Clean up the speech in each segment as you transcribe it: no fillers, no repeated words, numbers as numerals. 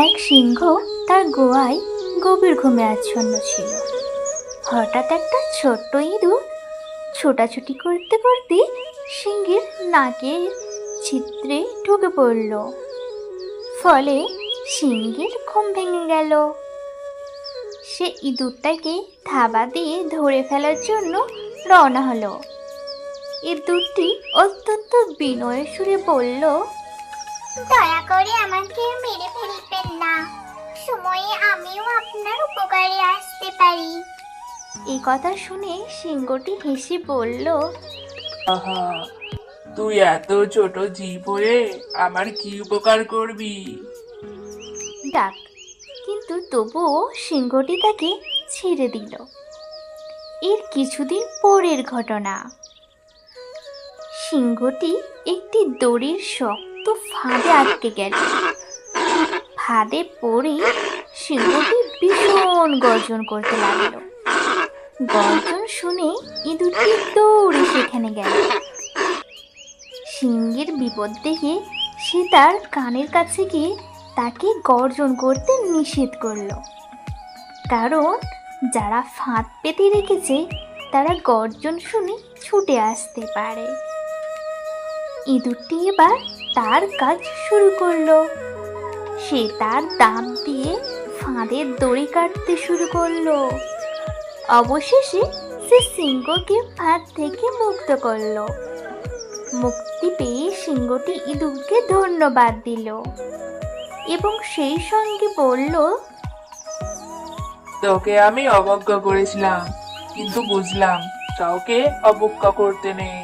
এক সিংহ তার গুহায় গভীর ঘুমে আচ্ছন্ন ছিল। হঠাৎ একটা ছোট্ট ইঁদুর ছোটাছুটি করতে করতে সিংহের নাকের ছিদ্রে ঢুকে পড়ল। ফলে সিংহের ঘুম ভেঙে গেল। সে ইঁদুরটাকে থাবা দিয়ে ধরে ফেলার জন্য রওনা হলো। ইঁদুরটি অত্যন্ত বিনয়ের সুরে বলল, দয়া করে আমাকে মেরে ফেলবেন না, সময়ে আমিও আপনার উপকারে আসতে পারি। এই কথা শুনে সিংহটি হেসে বলল, আহা, তুই এত ছোট জীব হয়ে আমার কি উপকার করবি? ডাক। কিন্তু তবুও সিংহটি তাকে ছেড়ে দিল। এর কিছুদিন পরের ঘটনা। সিংহটি একটি দড়ির শক্ত ফাঁদে আটকে গেল। ফাঁদে পড়ে সিংহটি ভীষণ গর্জন করতে লাগলো। গর্জন শুনে ইঁদুরটি দৌড়ে সেখানে গেল। সিংহের বিপদ দেখে সে তার কানের কাছে গিয়ে তাকে গর্জন করতে নিষেধ করলো। কারণ যারা ফাঁদ পেতে রেখেছে তারা গর্জন শুনে ছুটে আসতে পারে। ইঁদুরটি এবার তার কাজ শুরু করলো। সে তার দাঁত দিয়ে ফাঁদের দড়ি কাটতে শুরু করলো। অবশেষে সে সিংহকে ফাঁদ থেকে মুক্ত করলো। মুক্তি পেয়ে সিংহটি ইঁদুরকে ধন্যবাদ দিল এবং সেই সঙ্গে বলল, তোকে আমি অবজ্ঞা করেছিলাম, কিন্তু বুঝলাম কাউকে অবজ্ঞা করতে নেই।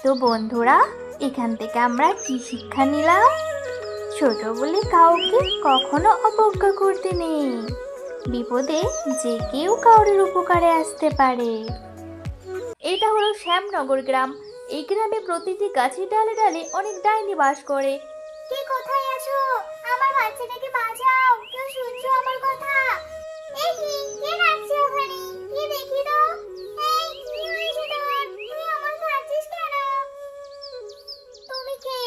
তো বন্ধুরা, এখান থেকে আমরা কি শিক্ষা নিলাম? ছোট বলে কাউকে কখনো অবজ্ঞা করতে নেই। বিপদে যে কেউ কাউরের উপকারে আসতে পারে। এটা হলো শ্যামনগর গ্রাম। এই গ্রামে প্রতিটি গাছের ডালে ডালে অনেক ডাইনি বাস করে। কে কোথায় আছো? আমার বাচ্চাটাকে বাঁচাও, কেউ শুনছো আমার কথা? এই কি, কে ডাকছে ওখানে? কি দেখি তো। এই, কি হয়েছে তোর? তুই আমার কাঁদছিস কেন? তুমি কে?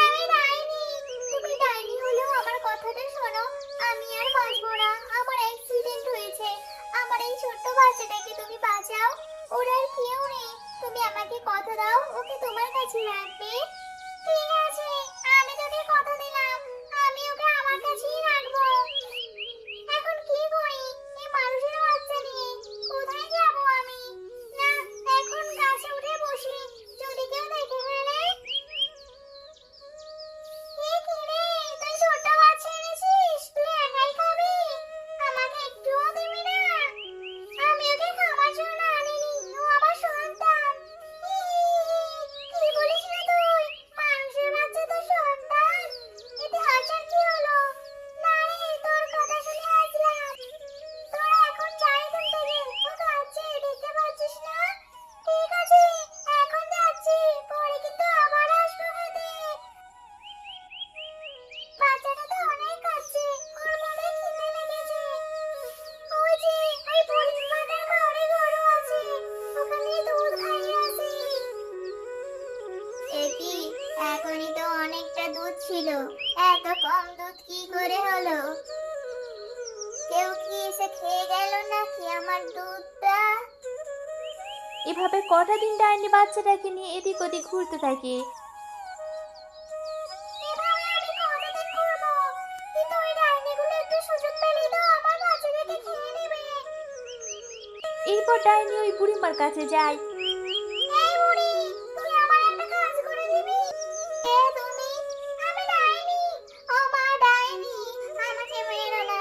আমি ডাইনি। তুমি ডাইনি হলেও আমার কথাটা শোনো। আমি আর বাঁচবো না, আমার অ্যাক্সিডেন্ট হয়েছে। আমার এই ছোট্ট বাচ্চাটাকে তুমি বাঁচাও। ওর আর কেউ নেই। তুমি আমাকে কথা দাও, ওকে তোমার কাছে রাখবে। ঠিক আছে, আমি তোকে কথা দিলাম, আমি ওকে আমার কাছেই রাখবো। এখন কি করি এই মানুষের বাচ্চা নিয়ে? কোথায় যাব আমি? না, এখন গাছে উঠে বসি, যদি কেউ দেখে ফেলে। এ কি রে, তুই ছোট্ট বাচ্চা এনেছিস? তুই একাই খাবি? আমাকে একটুও দিবি না? আমি ওকে খাওয়ার জন্য আনিনি, ও আমার সন্তান। কি বলিস না তুই? মানুষের বাচ্চা তো সন্তান? এতে হাসার কি হলো? না রে, তোর কথা শুনে আসলাম। তোরা এখন যা এখান থেকে। ও কাঁদছে, দেখতে পাচ্ছিস না? ঠিক আছে, এখন যাচ্ছি, পরে কিন্তু আবার আসবো খেতে। বাচ্চাটা তো অনেক কাঁদছে, ওর বোধহয় খিদে লেগেছে। ওই যে, ওই বুড়ির মাথার ঘরে গরু আছে, ওখানে দুধ খাইয়ে আসি। একি, এখনই তো অনেকটা দুধ ছিল, এত কম দুধ কি করে হলো? কেউ কি এসে খেয়ে গেল নাকি আমার দুধটা? এভাবে কটা দিন ডাইনি বাচ্চাটাকে নিয়ে এদিক ওদিক ঘুরতে থাকে। এভাবে আমি কতদিন ঘুরবো? কিন্তু ওই ডাইনিগুলো একটু সুযোগ পেলেই তো আমার বাচ্চাটাকে খেয়ে নেবে। এরপর ডাইনি ওই বুড়িমার কাছে যায়। এই বুড়ি, তুই আমার একটা কাজ করে দিবি? কে তুমি? আমি ডাইনি। ও মা, ডাইনি, আমাকে মেরো না।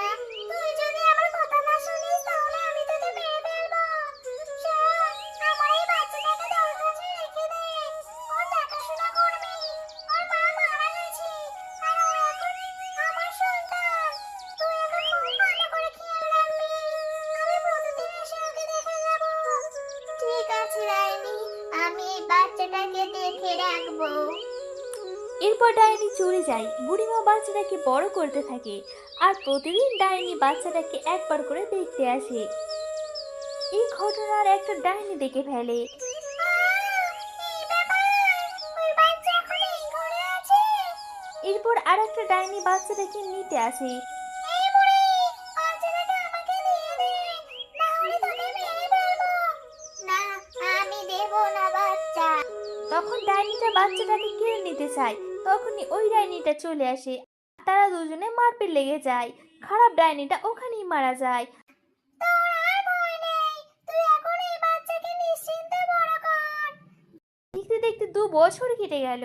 তুই যদি আমার কথা না শুনিস তাহলে আমি তোকে মেরে ফেলবো। শোন, আমার এই বাচ্চাটাকে তোর কাছে রেখে দে। ওর দেখাশোনা করবি। ওর মা মারা গেছে, আর ও এখন আমার সন্তান। তুই ওকে খুব ভালো করে খেয়াল রাখবি। আমি প্রতিদিন এসে ওকে দেখে যাব। ঠিক আছে ডাইনি, আমি এই বাচ্চাটাকে দেখে রাখবো। এরপর ডাইনি চলে যায়। বুড়িমা বাচ্চাটাকে বড় করতে থাকে আর প্রতিদিন ডাইনি বাচ্চাটাকে একবার করে দেখতে আসে। এই ঘটনার একটা ডাইনি দেখে ফেলে। এই ব্যাপার, ওই বাচ্চা এখন এই ঘরে আছে? এরপর আর একটা ডাইনি বাচ্চাটাকে নিতে আসে। এই বুড়ি, বাচ্চাটাকে আমাকে দিয়ে দে, না হলে তোকে মেরে ফেলবো। না, আমি দেব না বাচ্চা। তখন ডাইনিটা বাচ্চাটাকে কেড়ে নিতে চায়, তখনই ওই ডাইনিটা চলে আসে। তারা দুজনে মারপিট লেগে যায়। খারাপ ডাইনিটা ওখানেই মারা যায়। তোর আর ভয় নেই, তুই এখন এই বাচ্চাকে নিশ্চিন্তে বড় কর। দেখতে দেখতে 2 বছর কেটে গেল।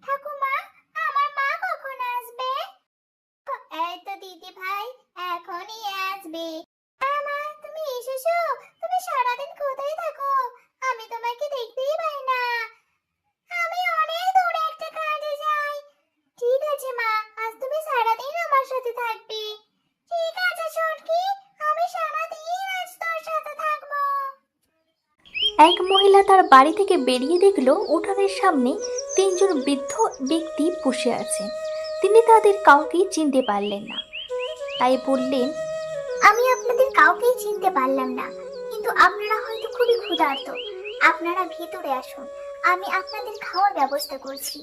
ঠাকুমা, আমার মা কখন আসবে? এই তো দিদি ভাই এখনই আসবে। মা, তুমি এসেছো? তুমি সারাদিন কোথায় থাকো? আমি তোমাকে দেখতেই পাই না। আমি অনেক দূরে একটা কাজে যাই। ঠিক আছে মা, আজ তুমি সারাদিন আমার সাথে থাকবে। ঠিক আছে ছোটকি, আমি সারাদিন আজ তোর সাথে থাকবো। এক মহিলা তার বাড়ি থেকে বেরিয়ে দেখলো উঠানের সামনে 3 জন বৃদ্ধ ব্যক্তি বসে আছে। তিনি তাদের কাউকেই চিনতে পারলেন না, তাই বললেন, আমি আপনাদের কাউকেই চিনতে পারলাম না, কিন্তু আপনারা হয়তো খুবই ক্ষুধার্ত। আপনারা ভিতরে আসুন, আমি আপনাদের খাওয়ার ব্যবস্থা করছি।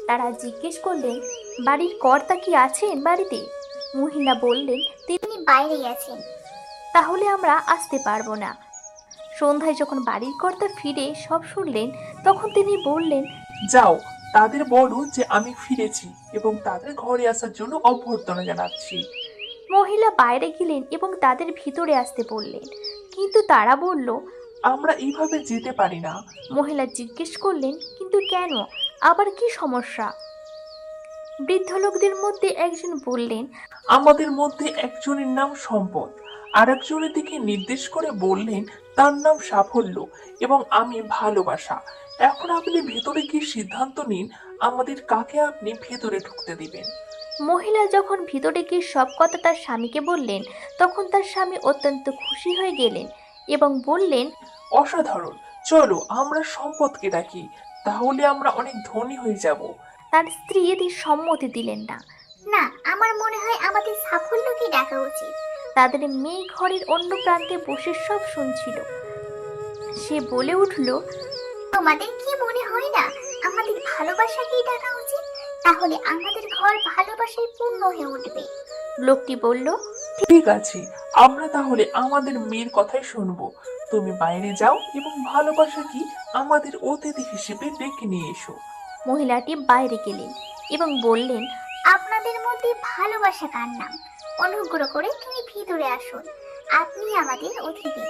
তারা জিজ্ঞেস করলেন, বাড়ির কর্তা কি আছেন বাড়িতে? মহিলা বললেন, তিনি বাইরে গেছেন। তাহলে আমরা আসতে পারবো না। সন্ধ্যায় যখন বাড়ির কর্তা ফিরে সব শুনলেন, তখন তিনি বললেন, যাও, তাদের বলো যে আমি ফিরেছি এবং তাদের ঘরে আসার জন্য অভ্যর্থনা জানাচ্ছি। মহিলা বাইরে গেলেন এবং তাদের ভিতরে আসতে বললেন, কিন্তু তারা বলল, আমরা এইভাবে যেতে পারি না। মহিলা জিজ্ঞেস করলেন, কিন্তু কেন, আবার কি সমস্যা? বৃদ্ধ লোকদের মধ্যে একজন বললেন, আমাদের মধ্যে একজনের নাম সম্পদ, আর একজনের দিকে নির্দেশ করে বললেন তার নাম সাফল্য এবং আমি ভালোবাসা। এখন আপনি ভেতরে কি সিদ্ধান্ত নিন, আমাদের কাকে আপনি ভেতরে ঢুকতে দিবেন। মহিলা যখন ভিতরে গিয়ে সব কথা তার স্বামীকে বললেন, তখন তার স্বামী অত্যন্ত খুশি হয়ে গেলেন এবং বললেন, অসাধারণ, চলো আমরা সম্পদকে ডাকি, তাহলে আমরা অনেক ধনী হয়ে যাব। তার স্ত্রী এতে সম্মতি দিলেন না। না, আমার মনে হয় আমাদের সাফল্যকে ডাকা উচিত। তাদের মেয়ে ঘরের অন্য প্রান্তে বসে সব শুনছিল। সে বলে উঠল, তোমাদের কি মনে হয় না আমাদের ভালোবাসাকেই ডাকা উচিত? তাহলে আমাদের ঘর ভালোবাসায় পূর্ণ হয়ে উঠবে। লোকটি বলল, ঠিক আছে, আমরা তাহলে আমাদের মেয়ের কথাই শুনবো। তুমি বাইরে যাও এবং ভালোবাসা কি আমাদের অতিথি হিসেবে ডেকে নিয়ে এসো। মহিলাটি বাইরে গেলেন এবং বললেন, আপনাদের মধ্যে ভালোবাসা কার নাম? অনুগ্রহ করে তুমি ভিতরে আসুন, আপনি আমাদের অতিথি।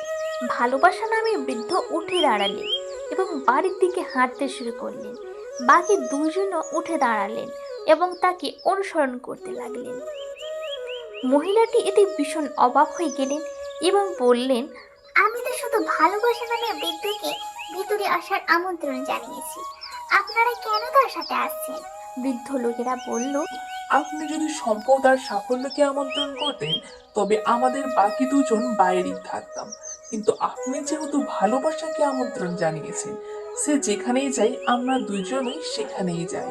ভালোবাসা নামে বৃদ্ধ উঠে দাঁড়ালেন এবং বাড়ির দিকে হাঁটতে শুরু করলেন। বাকি 2 জনও উঠে দাঁড়ালেন এবং তাকে অনুসরণ করতে লাগলেন। মহিলাটি এতে ভীষণ অবাক হয়ে গেলেন এবং বললেন, আমি তো শুধু ভালোবাসা নামে বৃদ্ধকে ভিতরে আসার আমন্ত্রণ জানিয়েছি, আপনারা কেন তার সাথে আসছেন? বৃদ্ধ লোকেরা বলল, আপনি যদি সম্পদ আর সাফল্যকে আমন্ত্রণ করতেন, তবে আমাদের বাকি 2 জন বাইরেই থাকতাম। কিন্তু আপনি যেহেতু ভালোবাসাকে আমন্ত্রণ জানিয়েছেন, সে যেখানেই যাই আমরা 2 জনই সেখানেই যাই।